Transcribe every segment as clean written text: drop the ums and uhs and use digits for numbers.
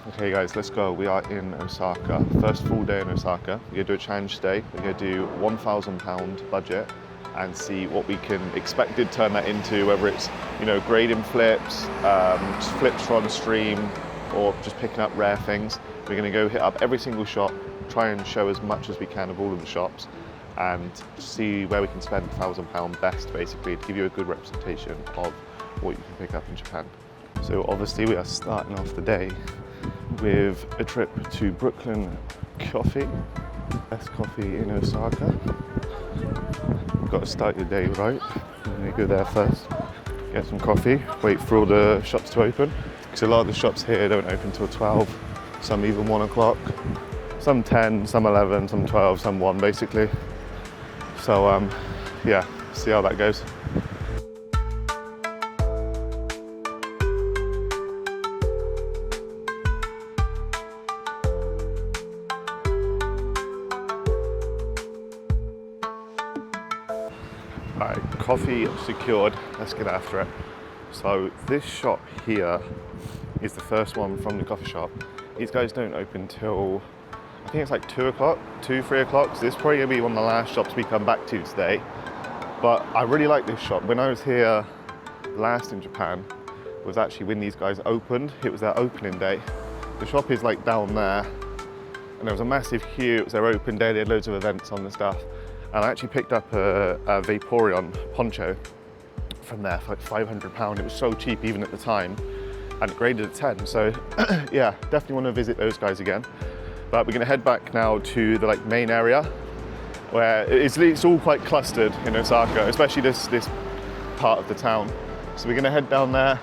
Okay guys, let's go. We are in Osaka. First full day in Osaka. We're gonna do a challenge day. We're gonna do £1,000 budget and see what we can expect it to turn that into, whether it's, grading flips, just flips from stream, or just picking up rare things. We're gonna go hit up every single shop, try and show as much as we can of all of the shops, and see where we can spend £1,000 best, basically, to give you a good representation of what you can pick up in Japan. So obviously we are starting off the day with a trip to Brooklyn Coffee, best coffee in Osaka. Got to start your day right. I'm gonna go there first, get some coffee, wait for all the shops to open. Because a lot of the shops here don't open till 12, some even 1 o'clock, some 10, some 11, some 12, some 1 basically. So yeah, see how that goes. Alright, coffee secured, let's get after it. So this shop here is the first one from the coffee shop. These guys don't open till, I think it's like 2 o'clock, 2, 3 o'clock. So this is probably gonna be one of the last shops we come back to today. But I really like this shop. When I was here last in Japan, was actually when these guys opened. It was their opening day. The shop is like down there, and there was a massive queue. It was their open day, they had loads of events on and stuff. And I actually picked up a Vaporeon poncho from there for like £500. It was so cheap even at the time, and it graded at 10. So yeah, definitely want to visit those guys again. But we're going to head back now to the main area, where it's all quite clustered in Osaka, especially this part of the town. So we're going to head down there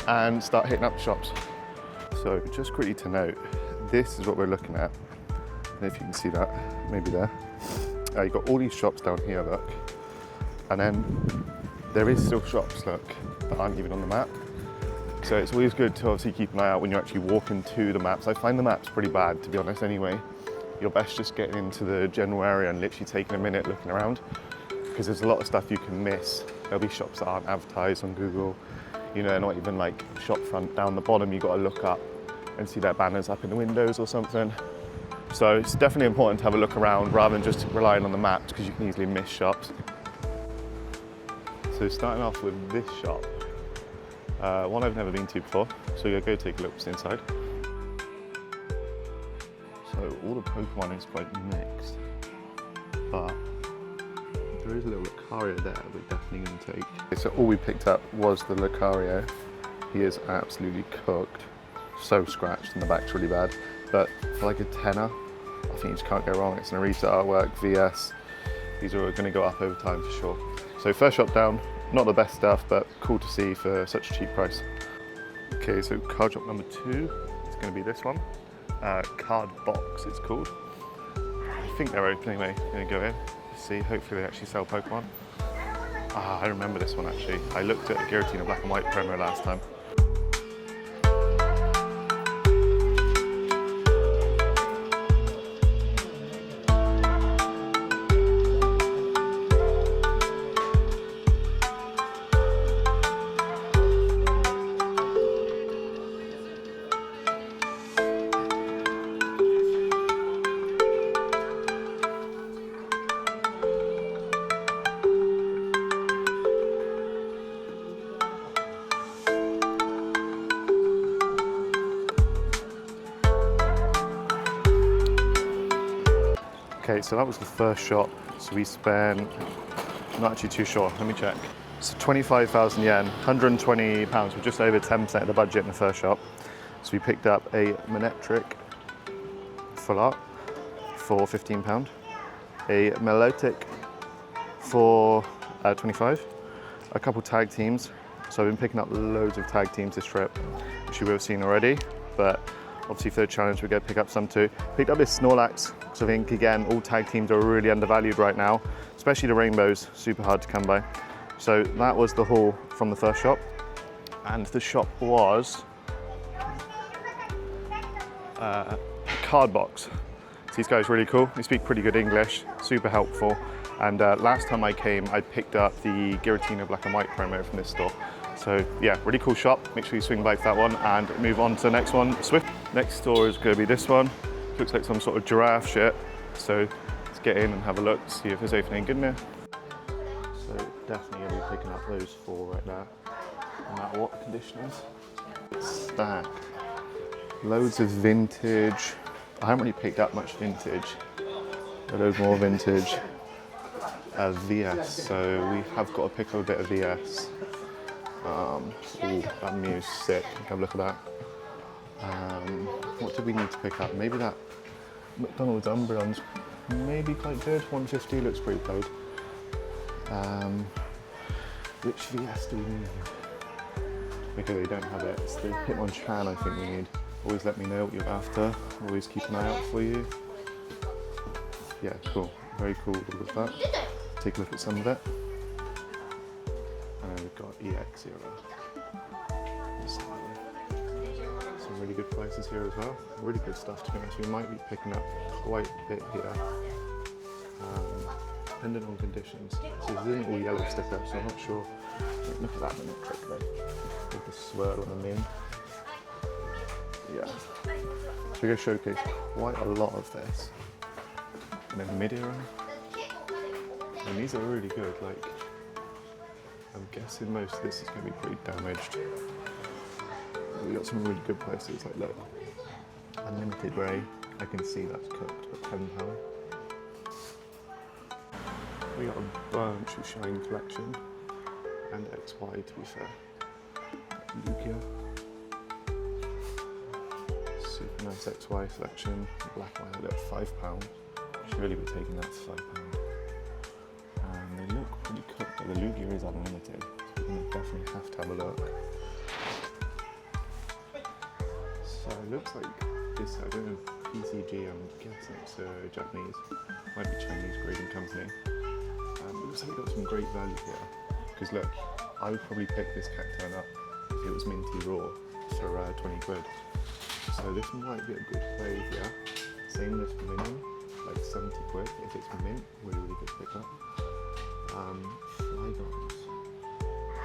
and start hitting up the shops. So just quickly to note, this is what we're looking at. And if you can see that, maybe there. You've got all these shops down here, look. And then there is still shops, look, that aren't even on the map. So it's always good to obviously keep an eye out when you're actually walking to the maps. I find the maps pretty bad, to be honest, anyway. You're best just getting into the general area and literally taking a minute looking around, because there's a lot of stuff you can miss. There'll be shops that aren't advertised on Google. They're not even like shop front. Down the bottom, you've got to look up and see their banners up in the windows or something. So it's definitely important to have a look around rather than just relying on the maps, because you can easily miss shops. So starting off with this shop, one I've never been to before, so we're gonna go take a look what's inside. So all the Pokemon is quite mixed, but there is a little Lucario there we're definitely going to take. Okay, so all we picked up was the Lucario. He is absolutely cooked, so scratched and the back's really bad. But for like a tenner, I think you just can't go wrong. It's Narita artwork, VS. These are going to go up over time for sure. So first shop down, not the best stuff, but cool to see for such a cheap price. Okay, so card shop number 2 is going to be this one. Card Box it's called. I think they're open anyway. I'm going to go in, see, hopefully they actually sell Pokemon. I remember this one actually. I looked at a Giratina Black and White promo last time. Okay, so that was the first shop. So we spent, I'm not actually too sure, let me check. So 25,000 yen, £120, we're just over 10% of the budget in the first shop. So we picked up a Manectric full art for £15, a Melodic for 25, a couple tag teams. So I've been picking up loads of tag teams this trip, which you will have seen already, but obviously for the challenge we're going to pick up some too. Picked up this Snorlax, because I think again all tag teams are really undervalued right now, especially the rainbows, super hard to come by. So that was the haul from the first shop, and the shop was Card Box. So these guys are really cool, they speak pretty good English, super helpful, and last time I came I picked up the Giratina Black and White promo from this store. So yeah, really cool shop. Make sure you swing by for that one and move on to the next one, Swift. Next store is going to be this one. Looks like some sort of giraffe shit. So let's get in and have a look, see if there's anything good in there. So definitely going to be picking up those 4 right there, no matter what the condition is. Stack. Loads of vintage. I haven't really picked up much vintage. Loads more vintage. VS, so we have got to pick up a bit of VS. Ooh, that Mew's sick. Have a look at that. What do we need to pick up? Maybe that McDonald's Umbreon's maybe quite good. 150 looks pretty good. Which VS do we need? Okay, they don't have it. It's the Hitmonchan I think we need. Always let me know what you're after. Always keep an eye out for you. Yeah, cool. Very cool with that. Take a look at some of it. And then we've got EX0. Some really good prices here as well. Really good stuff to be honest. We might be picking up quite a bit here. Depending on conditions. So this isn't all yellow sticker, so I'm not sure. Look at that little trick there. With the swirl on the min. Yeah. So we're going to showcase quite a lot of this. And then mid-era. And these are really good, like, I'm guessing most of this is going to be pretty damaged. We got some really good prices, like look, Unlimited Ray, I can see that's cooked at £10. We got a bunch of Shine collection, and XY to be fair. Lugia. Super nice XY selection, black one at £5. Should really be taking that for £5. And they look pretty cooked, but the Lugia is unlimited, so we're going to definitely have to have a look. So it looks like this, I don't know, PCG, I'm guessing it's Japanese, might be Chinese grading company. It looks like we've got some great value here, because look, I would probably pick this Cacturn up if it was minty raw for 20 quid. So this might be a good play here. Same with minimum, like 70 quid if it's mint, really good pickup. Flygons.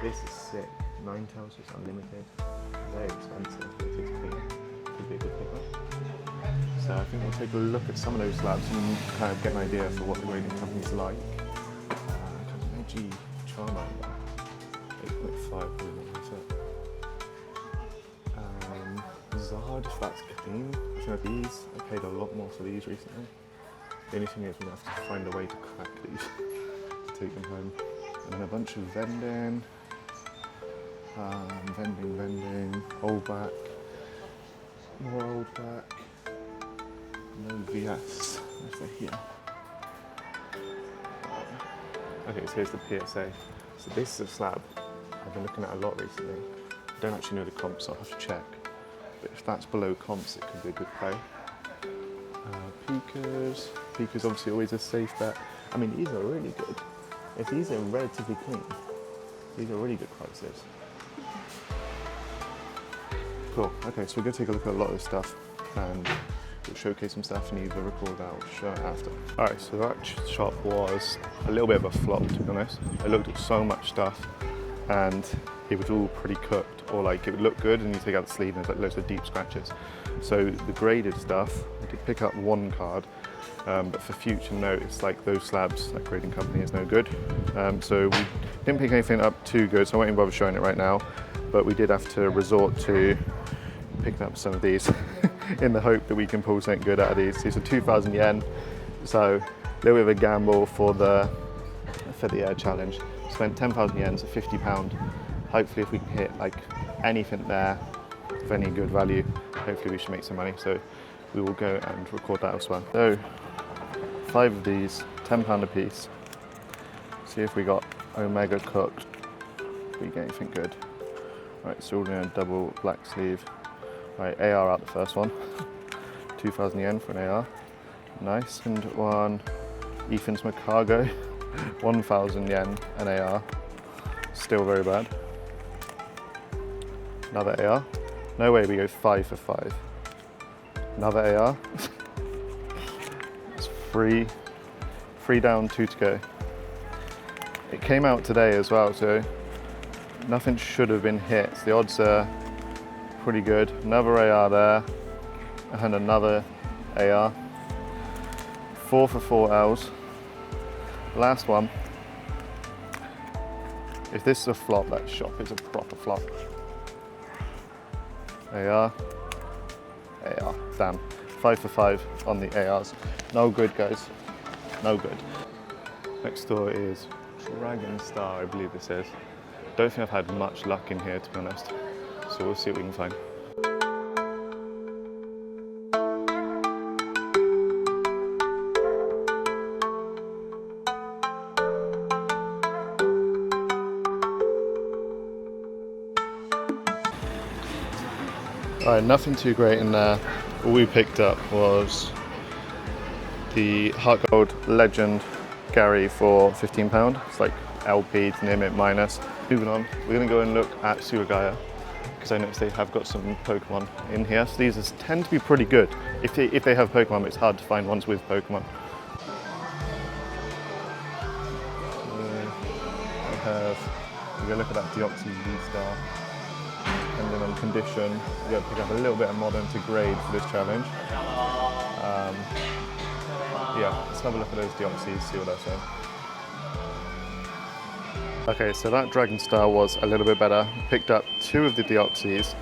This is sick. 9 tails is unlimited. Very expensive, but if it's clean, could be a good pickup. So I think we'll take a look at some of those slabs and kind of get an idea for what the grading company's like. Meiji Charmander, 8.5, probably not worth it. Zard, if that's clean. I think these, I paid a lot more for these recently. The only thing is we have to find a way to crack these to take them home. And then a bunch of vending, vending, old back, more old back, no VS, where's the here? Okay, so here's the PSA. So this is a slab I've been looking at a lot recently. I don't actually know the comps, so I'll have to check. But if that's below comps, it could be a good play. Pikas. Pikas obviously always a safe bet. I mean, these are really good. If these are relatively clean, these are really good prices. Cool. Okay, so we're going to take a look at a lot of this stuff and we'll showcase some stuff and either record out or show it after. Alright, so that shop was a little bit of a flop, to be honest. I looked at so much stuff and it was all pretty cooked, or like it would look good and you take out the sleeve and there's like loads of deep scratches. So the graded stuff, I did pick up one card, but for future note, it's like those slabs, that grading company is no good. So we didn't pick anything up too good, so I won't even bother showing it right now, but we did have to resort to picking up some of these in the hope that we can pull something good out of these. These are 2,000 yen, so a little bit of a gamble for the challenge. Spent 10,000 yen, so £50. Hopefully if we can hit like anything there of any good value, hopefully we should make some money. So we will go and record that as well. So 5 of these, £10 a piece. See if we got Omega cooked. If we get anything good. Right, so we're doing a double black sleeve. Right, AR out the first one. 2,000 yen for an AR. Nice. And one Ethan's Macargo. 1,000 yen an AR. Still very bad. Another AR. No way we go 5 for 5. Another AR. It's free. 3 down, 2 to go. It came out today as well, so Nothing should have been hit. So the odds are pretty good. Another AR there, and another AR. 4 for 4 Ls. Last one. If this is a flop, that shop is a proper flop. AR. AR. Damn. 5 for 5 on the ARs. No good, guys. No good. Next door is Dragon Star, I believe this is. Don't think I've had much luck in here, to be honest. So we'll see what we can find. Alright, nothing too great in there. All we picked up was the Heart Gold Legend Gary for £15. It's like LP to name it minus. Moving on, we're going to go and look at Suragaya because I noticed they have got some Pokemon in here. So these tend to be pretty good. If they have Pokemon, but it's hard to find ones with Pokemon. We go look at that Deoxys V-Star. And then on condition, you got to pick up a little bit of modern to grade for this challenge. Yeah, let's have a look at those Deoxys, see what they're saying. Okay, so that Dragon Star was a little bit better. Picked up 2 of the Deoxys.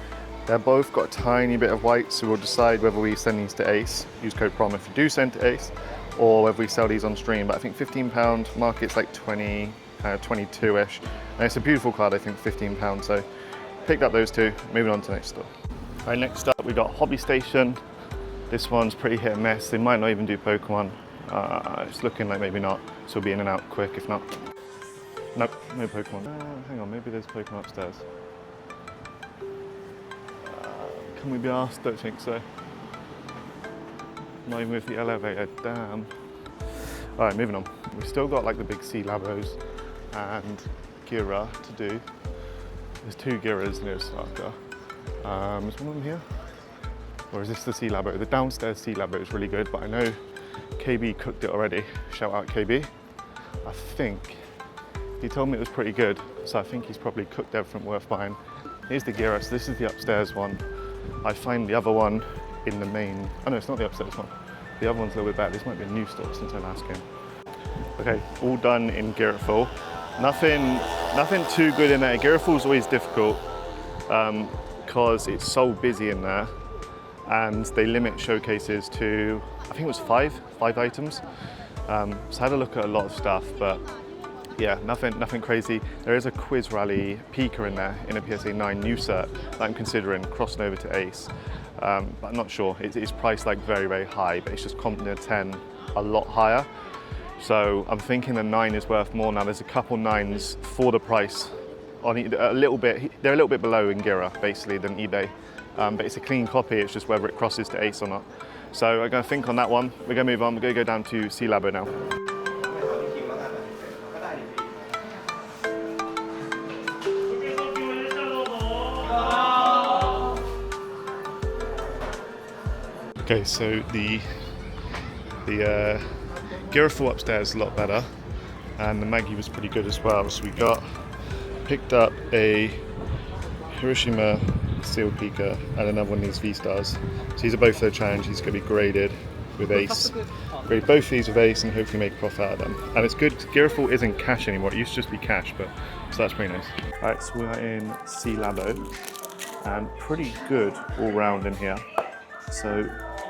They're both got a tiny bit of white, so we'll decide whether we send these to Ace, use code PROM if you do send to Ace, or whether we sell these on stream. But I think £15, market's like 20, 22-ish. And it's a beautiful card, I think, £15, so picked up those 2, moving on to the next store. All right, next up we got Hobby Station. This one's pretty hit and miss. They might not even do Pokemon. It's looking like maybe not, so we'll be in and out quick if not. Nope, no Pokemon. Hang on, maybe there's Pokemon upstairs. Can we be asked? Don't think so. Not even with the elevator, damn. All right, moving on. We've still got like the big sea labos and Gira to do. There's 2 Giras near Osaka. Is one of them here? Or is this the sea labo? The downstairs sea labo is really good, but I know KB cooked it already. Shout out KB. I think he told me it was pretty good, so I think he's probably cooked everything worth buying. Here's the Gira, so this is the upstairs one. I find the other one in the main, oh no, it's not the upstairs one. The other one's a little bit better. This might be a new store since I last came. Okay, all done in Girafall. Nothing too good in there. Girafall's always difficult because it's so busy in there and they limit showcases to, I think it was five items. So I had a look at a lot of stuff, but yeah, nothing crazy. There is a Quiz Rally Pika in there in a PSA 9 new cert that I'm considering crossing over to Ace. But I'm not sure. It's priced like very, very high, but it's just comping a 10 a lot higher. So I'm thinking the 9 is worth more now. There's a couple 9s for the price on a little bit. They're a little bit below in Gira basically than eBay, but it's a clean copy. It's just whether it crosses to Ace or not. So I'm going to think on that one. We're going to move on. We're going to go down to Sea Labo now. Okay, so the Girafall upstairs is a lot better, and the Maggie was pretty good as well. So we picked up a Hiroshima Steel Pika and another one of these V-Stars. So these are both for the challenge. These are going to be graded with Ace. Grade both of these with Ace and hopefully make a profit out of them. And it's good, Girafall isn't cash anymore. It used to just be cash, but so that's pretty nice. Alright, so we are in Sea Labo, and pretty good all round in here. So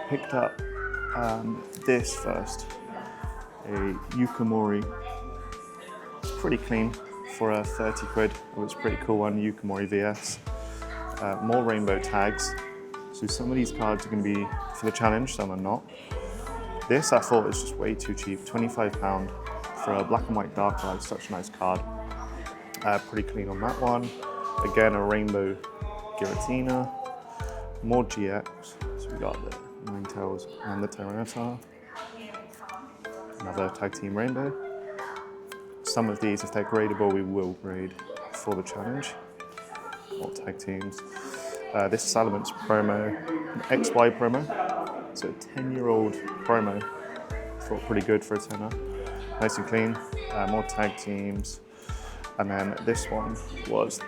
picked up this first, a Yukamori. It's pretty clean for a 30 quid. It was a pretty cool one, Yukamori VS. More rainbow tags. So some of these cards are going to be for the challenge, some are not. This I thought was just way too cheap, £25 for a black and white Dark Eye, such a nice card. Pretty clean on that one. Again, a rainbow Giratina. More GX. So we got the Ninetales and the Tyranitar. Another Tag Team Rainbow. Some of these, if they're gradable, we will grade for the challenge. More tag teams. This Salamence promo, an XY promo. So a 10-year-old promo. Thought pretty good for a tenner. Nice and clean. More tag teams. And then this one was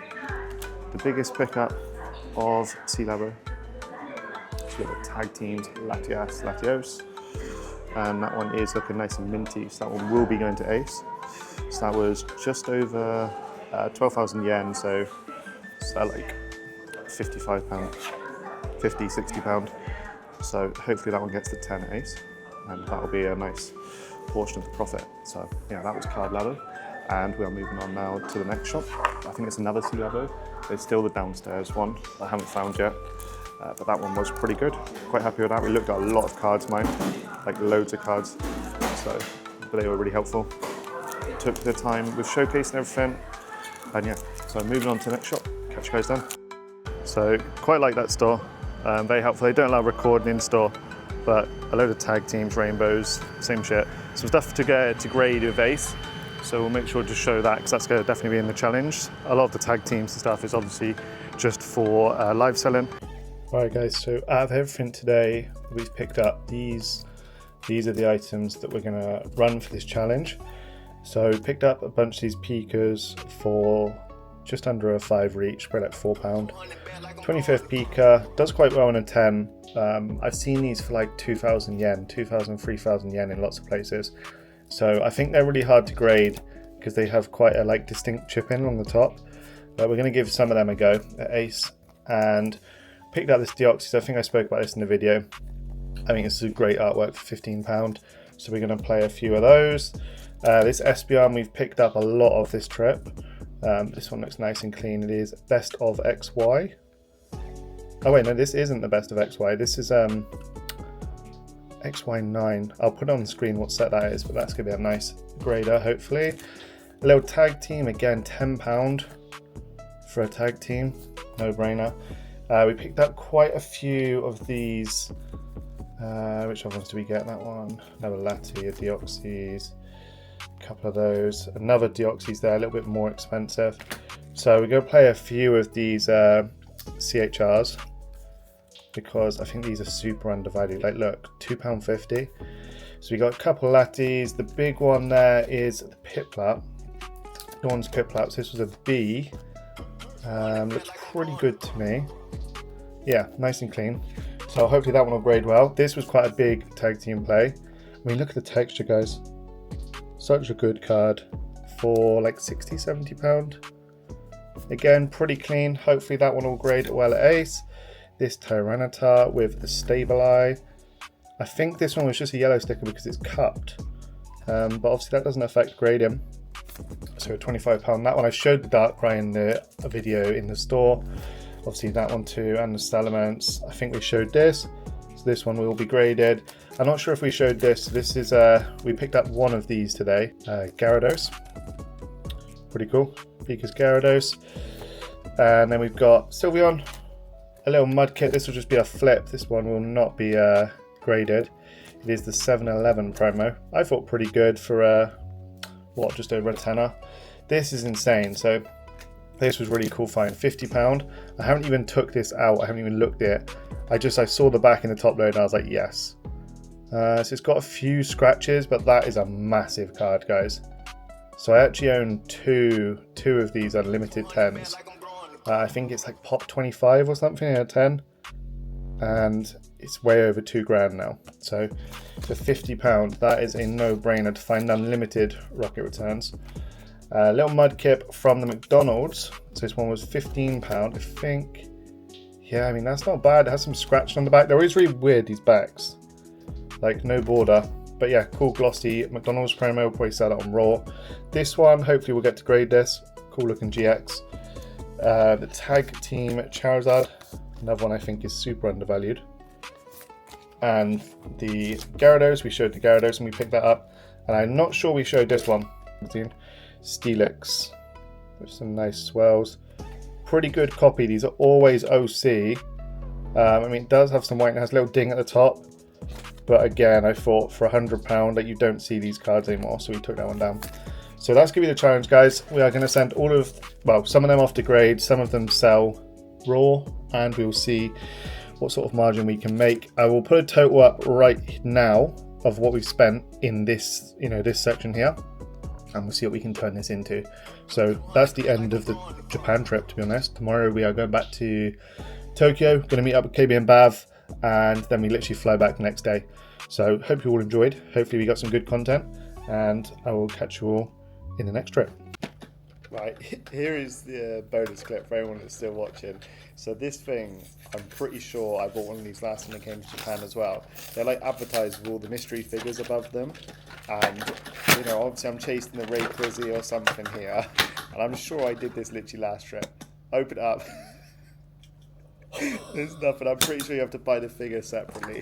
the biggest pickup of C-Labo. Look at tag teams, Latias, Latios. And that one is looking nice and minty, so that one will be going to Ace. So that was just over 12,000 yen, so like £55, 50, 60 pound. So hopefully that one gets to 10 Ace, and that'll be a nice portion of the profit. So yeah, that was Card Labo, and we are moving on now to the next shop. I think it's another C-Labo. It's still the downstairs one I haven't found yet. But that one was pretty good. Quite happy with that. We looked at a lot of cards, mine, like loads of cards. But they were really helpful. Took the time with showcase and everything. And yeah, so moving on to the next shop. Catch you guys then. So quite like that store. Very helpful. They don't allow recording in store, but a load of tag teams, rainbows, same shit. Some stuff to get to grade with Ace. So we'll make sure to show that because that's going to definitely be in the challenge. A lot of the tag teams and stuff is obviously just for live selling. Alright guys, so out of everything today, we've picked up these are the items that we're going to run for this challenge. So we picked up a bunch of these Pikas for just under a £5 each, probably like £4. 25th Pika, does quite well in a 10. I've seen these for like 2,000 yen, 2,000, 3,000 yen in lots of places. So I think they're really hard to grade because they have quite a like distinct chip in on the top. But we're going to give some of them a go at Ace, and picked out this Deoxys. I think I spoke about this in the video. I think this is a great artwork for £15. So we're going to play a few of those. This SBR we've picked up a lot of this trip. This one looks nice and clean. It is Best of XY. Oh wait, no, this isn't the Best of XY. This is XY9. I'll put on the screen what set that is, but that's going to be a nice grader, hopefully. A little tag team, again, £10 for a tag team. No brainer. We picked up quite a few of these. Which ones do we get? That one. Another Lati, a Deoxys. A couple of those. Another Deoxys there, a little bit more expensive. So we're going to play a few of these CHRs because I think these are super undervalued. Like, look, £2.50. So we got a couple of Latis. The big one there is the Piplup. The one's Piplup. So this was a B. Looks pretty good to me. Yeah, nice and clean. So hopefully that one will grade well. This was quite a big tag team play. I mean, look at the texture, guys. Such a good card for like 60, 70 pound. Again, pretty clean. Hopefully that one will grade well at Ace. This Tyranitar with the Stable Eye. I think this one was just a yellow sticker because it's cupped. But obviously that doesn't affect grading. So £25. That one I showed the Darkrai in the video in the store. Obviously that one too, and the Salamence. I think we showed this. So this one will be graded. I'm not sure if we showed this. This is we picked up one of these today. Gyarados. Pretty cool. Pika's Gyarados. And then we've got Sylveon. A little Mudkip. This will just be a flip. This one will not be graded. It is the 711 promo. I thought pretty good for what, just over a tenner. This is insane. So this was really cool find. £50. I haven't even took this out. I haven't even looked at it. I saw the back in the top load and I was like, yes. So it's got a few scratches, but that is a massive card, guys. So I actually own two of these unlimited 10s. I think it's like pop 25 or something in a 10. And it's way over £2,000 now. So for £50, that is a no-brainer to find unlimited rocket returns. Little Mudkip from the McDonald's. So this one was £15, I think. Yeah, I mean, that's not bad. It has some scratch on the back. They're always really weird, these backs. Like, no border. But yeah, cool glossy McDonald's promo. We'll probably sell it on Raw. This one, hopefully we'll get to grade this. Cool looking GX. The Tag Team Charizard. Another one I think is super undervalued. And the Gyarados. We showed the Gyarados and we picked that up. And I'm not sure we showed this one. Steelix. With some nice swells. Pretty good copy. These are always OC. I mean, it does have some white and has a little ding at the top. But again, I thought for £100 that you don't see these cards anymore, so we took that one down. So that's going to be the challenge, guys. We are going to send some of them off to grade, some of them sell raw, and we'll see what sort of margin we can make. I will put a total up right now of what we've spent in this, this section here. and we'll see what we can turn this into. So that's the end of the Japan trip, to be honest. Tomorrow we are going back to Tokyo, going to meet up with KB and Bav, and then we literally fly back the next day. So hope you all enjoyed. Hopefully we got some good content, and I will catch you all in the next trip. Right, here is the bonus clip for anyone that's still watching. So this thing, I'm pretty sure I bought one of these last time I came to Japan as well. They're like advertised with all the mystery figures above them. And, you know, obviously I'm chasing the Rayquaza or something here. And I'm sure I did this literally last trip. Open it up. There's nothing. I'm pretty sure you have to buy the figure separately.